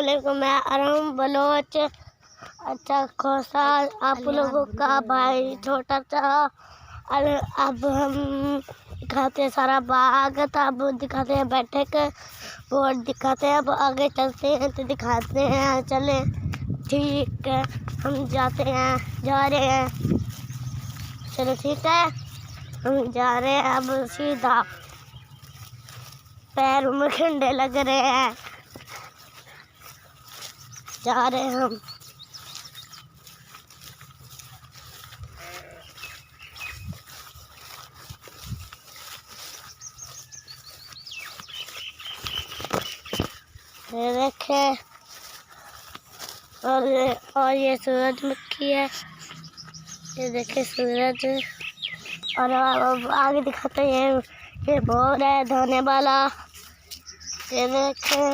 अस्सलामुअलैकुम। मैं अरहम बलोच अच्छा खोसा आप लोगों का भाई छोटा सा। अब हम दिखाते हैं सारा बाग था, अब दिखाते हैं बैठक बोर्ड दिखाते हैं। अब आगे चलते हैं तो दिखाते हैं। चले ठीक है, हम जाते हैं, जा रहे हैं। चलो ठीक है, हम जा रहे हैं। अब सीधा पैरों में ठंडे लग रहे हैं, जा रहे हैं हम। ये देखे और ये सूरजमुखी है, ये देखे सूरज। और अब आगे दिखाते हैं, ये बोर है धोने वाला। ये देखे,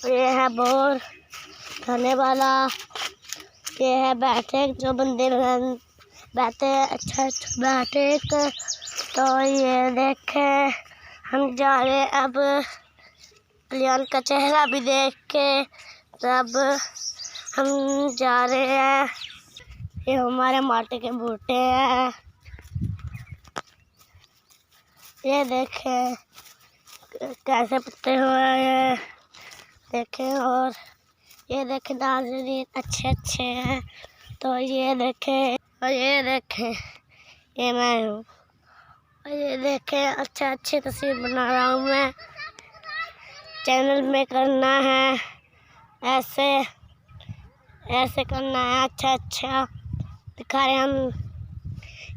ये है बोर धोने वाला। ये है बैठे जो बंदे बैठे हैं, अच्छा बैठे। तो ये देखे हम जा रहे हैं अब कल्याण का चेहरा भी देख के। तब हम जा रहे हैं, ये हमारे माटे के बूटे हैं। ये देखें कैसे पत्ते हुए हैं, देखें। और ये देखें नाज़रीन अच्छे अच्छे हैं। तो ये देखें, और ये देखें ये मैं हूँ। और ये देखें अच्छा अच्छी तस्वीर बना रहा हूँ मैं। चैनल में करना है ऐसे ऐसे करना है, अच्छा अच्छा दिखा रहे हम।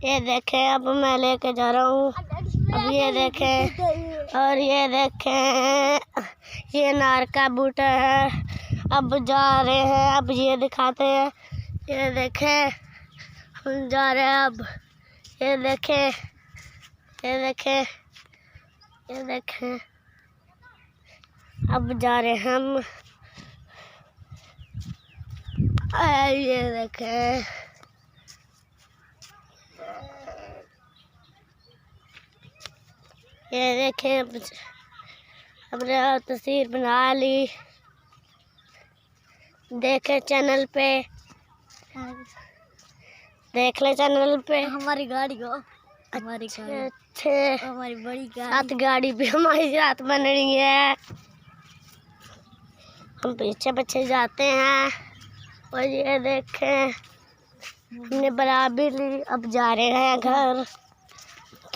ये देखें अब मैं लेके जा रहा हूँ। अब ये देखें, और ये देखें ये नार का बूटा है। अब जा रहे हैं, अब ये दिखाते हैं। ये देखें हम जा रहे हैं अब। ये देखें, ये देखें, ये देखें अब जा रहे हैं हम। ये देखें, ये देखें हमने तस्वीर बना ली। देखे चैनल पे, देख ले चैनल पे हमारी गाड़ी को, हमारी अच्छे हमारी बड़ी साथ गाड़ी भी हमारी साथ बन रही है। हम पीछे पीछे जाते हैं। और ये देखें हमने बना भी ली, अब जा रहे हैं घर।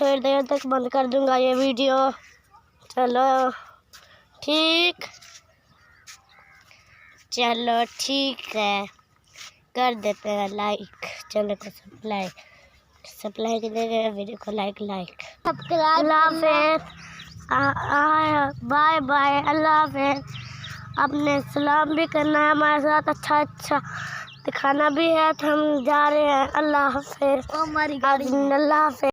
थोड़ी देर तक बंद कर दूंगा ये वीडियो। चलो ठीक, चलो ठीक है, कर देते हैं लाइक। चैनल को सब्सक्राइब कर देंगे, वीडियो को लाइक अल्लाह हाफ़िज़, बाय बाय, अल्लाह हाफ़िज़। आपने सलाम भी करना है हमारे साथ, अच्छा अच्छा दिखाना भी है। तो हम जा रहे हैं, अल्लाह हाफ़िज़, हमारी गाड़ी। अल्लाह हाफ़िज़।